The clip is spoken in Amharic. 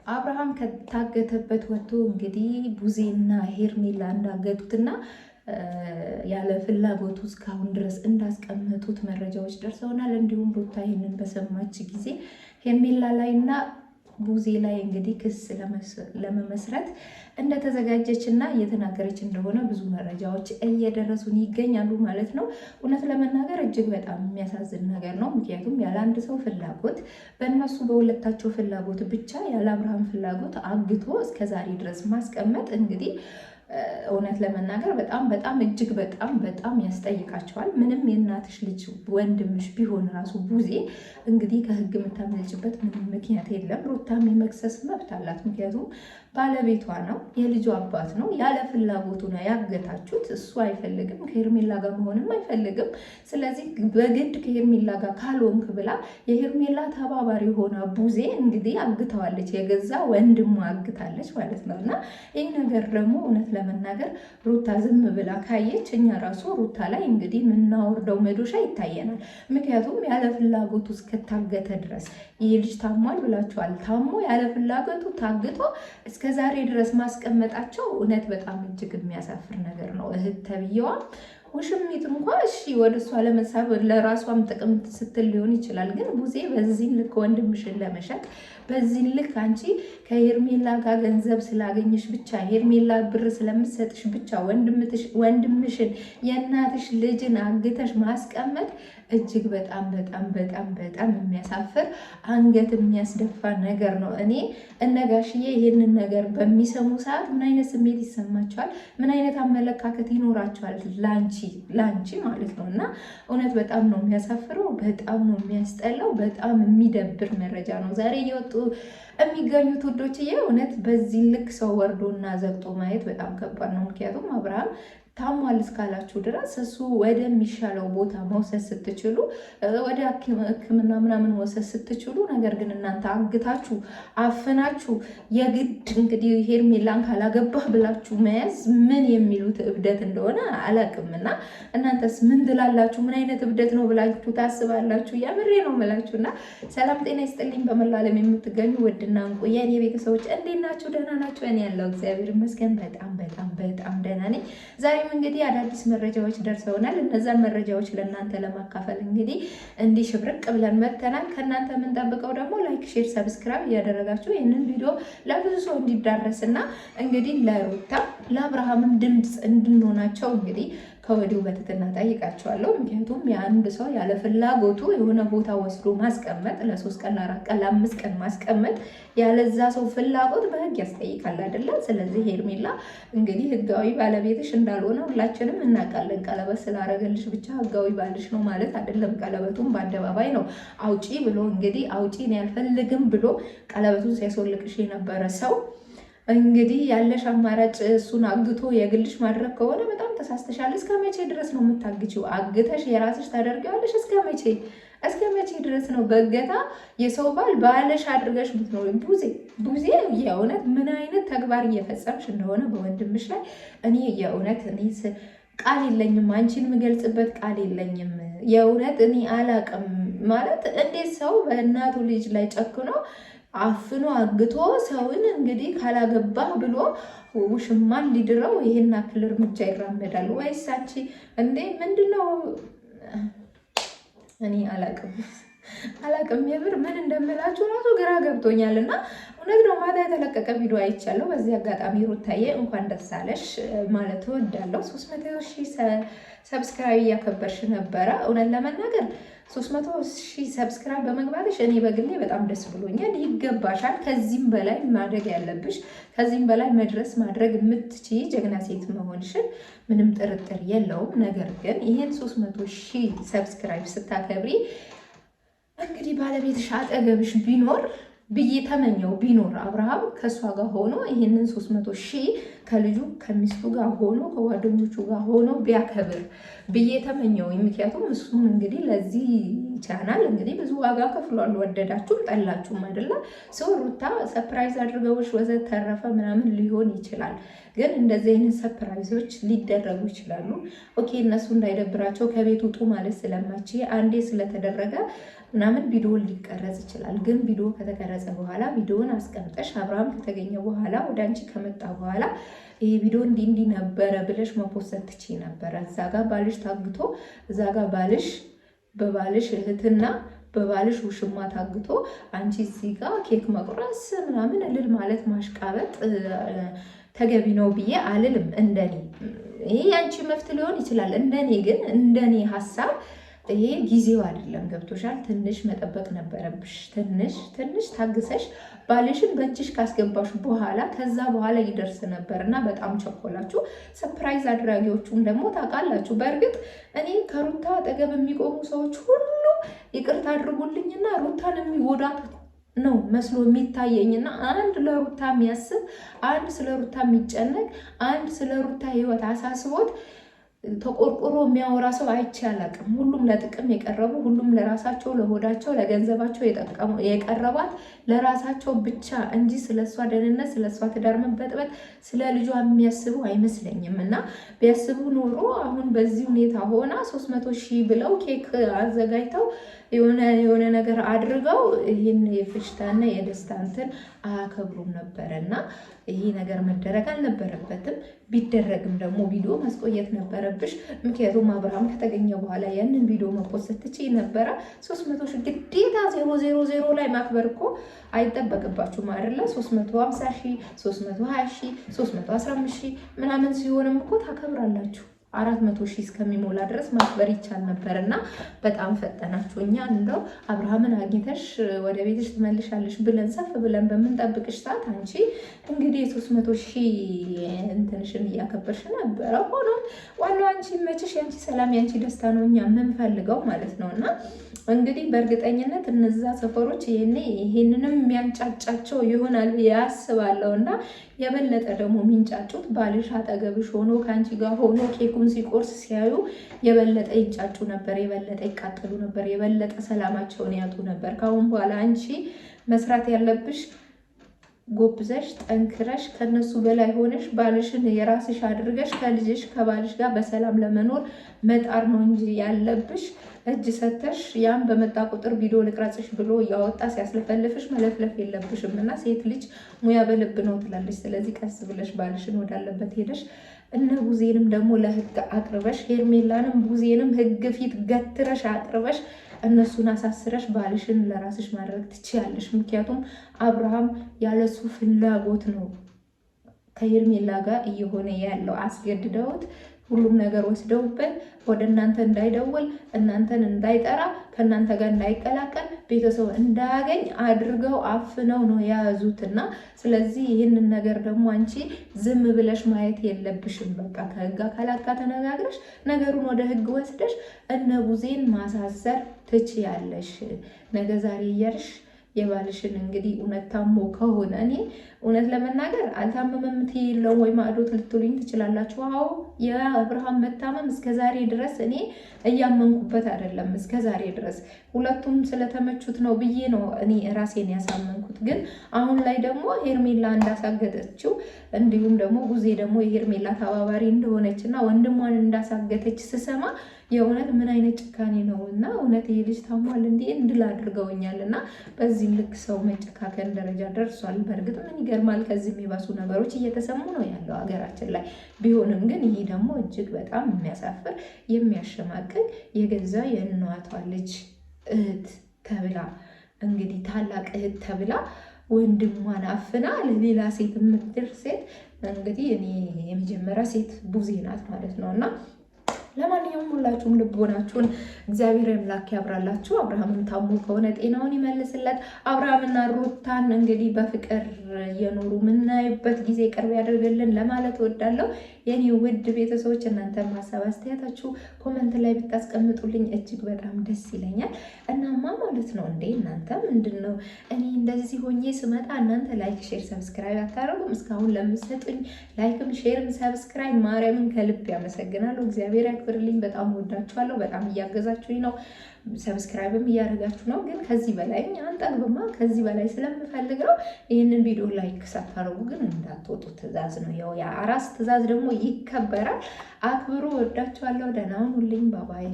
አብርሃም ከታገተበት ወጥቶ እንግዲህ ቡዜና ሄርሜላ እንዳገቱትና ያለ ፍላጎቱ እስካሁን ድረስ እንዳስቀመጡት መረጃዎች ደርሰውናል። እንዲሁም ሩታ ይህንን በሰማች ጊዜ ሄርሜላ ላይና ቡዜ ላይ እንግዲህ ክስ ለመመስረት እንደተዘጋጀች እና እየተናገረች እንደሆነ ብዙ መረጃዎች እየደረሱን ይገኛሉ ማለት ነው። እውነት ለመናገር እጅግ በጣም የሚያሳዝን ነገር ነው። ምክንያቱም ያለ አንድ ሰው ፍላጎት በእነሱ በሁለታቸው ፍላጎት ብቻ ያለ አብርሃም ፍላጎት አግቶ እስከዛሬ ድረስ ማስቀመጥ እንግዲህ እውነት ለመናገር በጣም እጅግ በጣም ያስጠይቃቸዋል። ምንም የእናትሽ ልጅ ወንድምሽ ቢሆን ራሱ ቡዜ እንግዲህ ከህግ የምታመልጭበት ምንም ምክንያት የለም። ሩታም የመክሰስ መብት አላት። ምክንያቱም ባለቤቷ ነው፣ የልጁ አባት ነው። ያለ ፍላጎቱ ነው ያገታችሁት። እሱ አይፈልግም፣ ከሄርሜላ ጋር መሆንም አይፈልግም። ስለዚህ በግድ ከሄርሜላ ጋር ካልሆንክ ብላ የሄርሜላ ተባባሪ ሆና ቡዜ እንግዲህ አግተዋለች። የገዛ ወንድሟ አግታለች ማለት ነው። እና ይህ ነገር ደግሞ እውነት ለመናገር ሩታ ዝም ብላ ካየች እኛ ራሱ ሩታ ላይ እንግዲህ የምናወርደው መዶሻ ይታየናል። ምክንያቱም ያለ ፍላጎቱ እስከታገተ ድረስ ይህ ልጅ ታሟል ብላችኋል። ታሞ ያለ ፍላጎቱ ታግቶ እስከ ዛሬ ድረስ ማስቀመጣቸው እውነት በጣም እጅግ የሚያሳፍር ነገር ነው። እህት ተብዬዋ ውሽሚት እንኳን እሺ ወደ እሷ ለመሳብ ለራሷም ጥቅም ስትል ሊሆን ይችላል። ግን ቡዜ በዚህ ልክ ወንድምሽን ለመሸጥ በዚህ ልክ አንቺ ከሄርሜላ ጋር ገንዘብ ስላገኘሽ ብቻ ሄርሜላ ብር ስለምትሰጥሽ ብቻ ወንድምሽን የእናትሽ ልጅን አግተሽ ማስቀመጥ እጅግ በጣም የሚያሳፍር አንገት የሚያስደፋ ነገር ነው። እኔ እነጋሽዬ ይህንን ነገር በሚሰሙ ሰዓት ምን አይነት ስሜት ይሰማቸዋል? ምን አይነት አመለካከት ይኖራቸዋል? ላንቺ ማለት ነው። እና እውነት በጣም ነው የሚያሳፍረው፣ በጣም ነው የሚያስጠላው፣ በጣም የሚደብር መረጃ ነው ዛሬ እየወጡ የሚገኙት ውዶችዬ። እውነት በዚህ ልክ ሰው ወርዶና ዘግጦ ማየት በጣም ከባድ ነው። ምክንያቱም አብርሃም ታሟል እስካላችሁ ድረስ እሱ ወደሚሻለው ቦታ መውሰድ ስትችሉ፣ ወደ ሕክምና ምናምን መውሰድ ስትችሉ፣ ነገር ግን እናንተ አግታችሁ አፍናችሁ የግድ እንግዲህ ሄርሜላን ካላገባህ ብላችሁ መያዝ ምን የሚሉት እብደት እንደሆነ አላውቅም። እና እናንተስ ምን ትላላችሁ? ምን አይነት እብደት ነው ብላችሁ ታስባላችሁ? ያምሬ ነው የምላችሁ። እና ሰላም ጤና ይስጥልኝ። በመላው ዓለም የምትገኙ ውድና እንቁ የእኔ ቤተሰቦች እንዴት ናችሁ? ደህና ናችሁ? እኔ ያለው እግዚአብሔር ይመስገን በጣም ደህና ነኝ። ዛሬም እንግዲህ አዳዲስ መረጃዎች ደርሰውናል። እነዛን መረጃዎች ለእናንተ ለማካፈል እንግዲህ እንዲህ ሽብርቅ ብለን መተናል። ከእናንተ የምንጠብቀው ደግሞ ላይክ፣ ሼር፣ ሰብስክራይብ እያደረጋችሁ ይህንን ቪዲዮ ለብዙ ሰው እንዲዳረስና እንግዲህ ለሩታ ለአብርሃምም ድምፅ እንድንሆናቸው እንግዲህ ከወዲሁ በትህትና ጠይቃቸዋለሁ። ምክንያቱም የአንድ ሰው ያለ ፍላጎቱ የሆነ ቦታ ወስዶ ማስቀመጥ ለ3 ቀን ለ4 ቀን ለ5 ቀን ማስቀመጥ ያለዛ ሰው ፍላጎት በህግ ያስጠይቃል አይደለም? ስለዚህ ሄርሜላ እንግዲህ ህጋዊ ባለቤትሽ እንዳልሆነ ሁላችንም እናውቃለን። ቀለበት ስላረገልሽ ብቻ ህጋዊ ባልሽ ነው ማለት አይደለም። ቀለበቱን በአደባባይ ነው አውጪ ብሎ እንግዲህ አውጪ ነው ያልፈልግም ብሎ ቀለበቱን ሲያስወልቅሽ የነበረ ሰው እንግዲህ ያለሽ አማራጭ እሱን አግቶ የግልሽ ማድረግ ከሆነ በጣም ተሳስተሻል። እስከ መቼ ድረስ ነው የምታግቺው? አግተሽ የራስሽ ታደርጊዋለሽ? እስከ መቼ ድረስ ነው በእገታ የሰው ባልሽ አድርገሽ ምትኖር? ቡዜ የእውነት ምን አይነት ተግባር እየፈጸምሽ እንደሆነ በወንድምሽ ላይ እኔ የእውነት ቃል የለኝም። አንቺን የምገልጽበት ቃል የለኝም። የእውነት እኔ አላቅም ማለት እንዴት ሰው በእናቱ ልጅ ላይ ጨክኖ አፍኖ አግቶ ሰውን እንግዲህ ካላገባህ ብሎ ውሽማን ሊድረው ይሄን አክል እርምጃ ይራመዳል ወይስ አንቺ እንዴ ምንድነው? እኔ አላቅም የምር ምን እንደምላችሁ ራሱ ግራ ገብቶኛል። እና እውነት ነው ማታ የተለቀቀ ቪዲዮ አይቻለሁ። በዚህ አጋጣሚ ሩታዬ እንኳን ደስ አለሽ ማለት እወዳለሁ። 300,000 ሰብስክራይብ እያከበርሽ ነበረ። እውነት ለመናገር 300,000 ሰብስክራይብ በመግባትሽ እኔ በግሌ በጣም ደስ ብሎኛል። ይገባሻል። ከዚህም በላይ ማደግ ያለብሽ፣ ከዚህም በላይ መድረስ ማድረግ የምትችይ ጀግና ሴት መሆንሽን ምንም ጥርጥር የለውም። ነገር ግን ይህን 300,000 ሰብስክራይብ ስታከብሪ እንግዲህ ባለቤትሽ አጠገብሽ ቢኖር ብዬ ተመኘው። ቢኖር አብርሃም ከእሷ ጋር ሆኖ ይህንን 300,000 ከልጁ ከሚስቱ ጋር ሆኖ ከጓደኞቹ ጋር ሆኖ ቢያከብር ብዬ ተመኘው። ምክንያቱም እሱም እንግዲህ ለዚህ ቻናል እንግዲህ ብዙ ዋጋ ከፍሏል። ወደዳችሁም ጠላችሁም አይደለ? ሰው ሩታ ሰርፕራይዝ አድርገውሽ ወዘተ ተረፈ ምናምን ሊሆን ይችላል። ግን እንደዚህ አይነት ሰርፕራይዞች ሊደረጉ ይችላሉ። ኦኬ እነሱ እንዳይደብራቸው ከቤት ውጡ ማለት ስለማች አንዴ ስለተደረገ ምናምን ቪዲዮ ሊቀረጽ ይችላል። ግን ቪዲዮ ከተቀረጸ በኋላ ቪዲዮን አስቀምጠሽ አብርሃም ከተገኘ በኋላ ወደ አንቺ ከመጣ በኋላ ይሄ ቪዲዮ እንዲህ ነበረ ብለሽ መፖሰት ትችይ ነበረ። እዛ ጋር ባልሽ ታግቶ፣ እዛ ጋር ባልሽ በባልሽ እህትና በባልሽ ውሽማ ታግቶ፣ አንቺ እዚህ ጋር ኬክ መቁረስ ምናምን እልል ማለት ማሽቃበጥ ተገቢ ነው ብዬ አልልም። እንደኔ ይሄ ያንቺ መፍት ሊሆን ይችላል። እንደኔ ግን እንደኔ ሀሳብ ይሄ ጊዜው አይደለም። ገብቶሻል? ትንሽ መጠበቅ ነበረብሽ። ትንሽ ታግሰሽ ባልሽን በእጅሽ ካስገባሽ በኋላ ከዛ በኋላ ይደርስ ነበር እና በጣም ቸኮላችሁ። ሰርፕራይዝ አድራጊዎቹም ደግሞ ታውቃላችሁ። በእርግጥ እኔ ከሩታ አጠገብ የሚቆሙ ሰዎች ሁሉ ይቅርታ አድርጉልኝና ሩታን የሚጎዳት ነው መስሎ የሚታየኝና አንድ ለሩታ የሚያስብ አንድ ስለ ሩታ የሚጨነቅ አንድ ስለ ሩታ ሕይወት አሳስቦት ተቆርቆሮ የሚያወራ ሰው አይቼ አላውቅም። ሁሉም ለጥቅም የቀረቡ ሁሉም ለራሳቸው ለሆዳቸው ለገንዘባቸው የቀረባት ለራሳቸው ብቻ እንጂ ስለሷ ደህንነት ስለሷ ትዳር መበጥበጥ ስለ ልጇ የሚያስቡ አይመስለኝም። እና ቢያስቡ ኖሮ አሁን በዚህ ሁኔታ ሆና 300 ሺህ ብለው ኬክ አዘጋጅተው የሆነ ነገር አድርገው ይህን የፍሽታና የደስታ እንትን አያከብሩም ነበረ እና ይሄ ነገር መደረግ አልነበረበትም። ቢደረግም ደግሞ ቪዲዮ ማስቆየት ነበረብሽ። ምክንያቱም አብርሃም ከተገኘ በኋላ ያንን ቪዲዮ መፖሰት ትችይ ነበረ። 300 ሺህ ግዴታ 000 ላይ ማክበር እኮ አይጠበቅባችሁም አይደለ? 350 ሺህ 320 ሺህ 315 ሺህ ምናምን ሲሆንም እኮ ታከብራላችሁ። 400 ሺህ እስከሚሞላ ድረስ ማክበር ይቻል ነበር እና በጣም ፈጠናችሁ። እኛ እንደው አብርሃምን አግኝተሽ ወደ ቤትሽ ትመልሻለሽ ብለን ሰፍ ብለን በምንጠብቅሽ ሰዓት አንቺ እንግዲህ 300 ሺህ እንትንሽን እያከበርሽ ነበረ። ሆኖም ዋናው አንቺ መችሽ፣ የአንቺ ሰላም፣ የአንቺ ደስታ ነው እኛ የምንፈልገው ማለት ነው። እና እንግዲህ በእርግጠኝነት እነዛ ሰፈሮች ይሄንንም የሚያንጫጫቸው ይሆናል ብዬ አስባለሁ። እና የበለጠ ደግሞ የሚንጫጩት ባልሽ አጠገብሽ ሆኖ ከአንቺ ጋር ሆኖ ኬኩን ሲቆርስ ሲያዩ የበለጠ ይንጫጩ ነበር፣ የበለጠ ይቃጠሉ ነበር፣ የበለጠ ሰላማቸውን ያጡ ነበር። ከአሁን በኋላ አንቺ መስራት ያለብሽ ጎብዘሽ ጠንክረሽ ከነሱ በላይ ሆነሽ ባልሽን የራስሽ አድርገሽ ከልጅሽ ከባልሽ ጋር በሰላም ለመኖር መጣር ነው እንጂ ያለብሽ እጅ ሰተሽ ያን በመጣ ቁጥር ቪዲዮ ልቅረጽሽ ብሎ እያወጣ ሲያስለፈልፍሽ መለፍለፍ የለብሽም። እና ሴት ልጅ ሙያ በልብ ነው ትላለች። ስለዚህ ቀስ ብለሽ ባልሽን ወዳለበት ሄደሽ እነ ቡዜንም ደግሞ ለህግ አቅርበሽ ሄርሜላንም ቡዜንም ህግ ፊት ገትረሽ አቅርበሽ እነሱን አሳስረሽ ባልሽን ለራስሽ ማድረግ ትችያለሽ። ምክንያቱም አብርሃም ያለሱ ፍላጎት ነው ከሄርሜላ ጋር እየሆነ ያለው። አስገድደውት ሁሉም ነገር ወስደውበት ወደ እናንተ እንዳይደውል እናንተን እንዳይጠራ ከእናንተ ጋር እንዳይቀላቀል ቤተሰብ እንዳያገኝ አድርገው አፍነው ነው የያዙትና ስለዚህ ይህንን ነገር ደግሞ አንቺ ዝም ብለሽ ማየት የለብሽም። በቃ ከህግ አካላት ጋር ተነጋግረሽ ነገሩን ወደ ህግ ወስደሽ እነ ቡዜን ማሳሰር ትችያለሽ። ነገ ዛሬ እያልሽ የባልሽን እንግዲህ እውነት ታሞ ከሆነ እኔ እውነት ለመናገር አልታመመም ትይለው ወይ ማዕዶት ልትሉኝ ትችላላችሁ። አዎ የአብርሃም መታመም እስከዛሬ ድረስ እኔ እያመንኩበት አይደለም። እስከዛሬ ድረስ ሁለቱም ስለተመቹት ነው ብዬ ነው እኔ ራሴን ያሳመንኩት። ግን አሁን ላይ ደግሞ ሄርሜላ እንዳሳገተችው እንዲሁም ደግሞ ቡዜ ደግሞ የሄርሜላ ተባባሪ እንደሆነችና ወንድሟን እንዳሳገተች ስሰማ የእውነት ምን አይነት ጭካኔ ነው! እና እውነት ይሄ ልጅ ታሟል እንዴ እንድል አድርገውኛል። እና በዚህ ልክ ሰው መጨካከል ደረጃ ደርሷል። በእርግጥ ምን ይገርማል፣ ከዚህ የሚባሱ ነገሮች እየተሰሙ ነው ያለው ሀገራችን ላይ። ቢሆንም ግን ይሄ ደግሞ እጅግ በጣም የሚያሳፍር የሚያሸማቅቅ የገዛ የእናቷ ልጅ እህት ተብላ እንግዲህ ታላቅ እህት ተብላ ወንድሟን አፍና ለሌላ ሴት የምትድር ሴት እንግዲህ እኔ የመጀመሪያ ሴት ቡዜ ናት ማለት ነው። እና ለማንኛውም ሁላችሁም ልቦናችሁን እግዚአብሔር አምላክ ያብራላችሁ። አብርሃምን ታሞ ከሆነ ጤናውን ይመልስለት። አብርሃምና ሩታን እንግዲህ በፍቅር እየኖሩ የምናይበት ጊዜ ቅርብ ያደርግልን ለማለት እወዳለሁ። የኔ ውድ ቤተሰቦች እናንተ ሀሳብ አስተያየታችሁ ኮመንት ላይ ብታስቀምጡልኝ እጅግ በጣም ደስ ይለኛል። እናማ ማለት ነው እንዴ እናንተ ምንድነው እኔ እንደዚህ ሆኜ ስመጣ እናንተ ላይክ፣ ሼር፣ ሰብስክራይብ አታደርጉም? እስካሁን ለምትሰጡኝ ላይክም ሼርም ሰብስክራይብ ማርያምን ከልብ ያመሰግናለሁ። እግዚአብሔር ያክብርልኝ። በጣም ወዳችኋለሁ። በጣም እያገዛችሁኝ ነው። ሰብስክራይብም እያደረጋችሁ ነው። ግን ከዚህ በላይ አንጠግብማ። ከዚህ በላይ ስለምፈልግ ነው። ይህንን ቪዲዮ ላይክ ሳታደርጉ ግን እንዳትወጡ ትዕዛዝ ነው። ያው የአራስ ትዕዛዝ ደግሞ ይከበራል። አክብሩ። ወዳችኋለሁ። ደህና ሁኑልኝ። ባባይ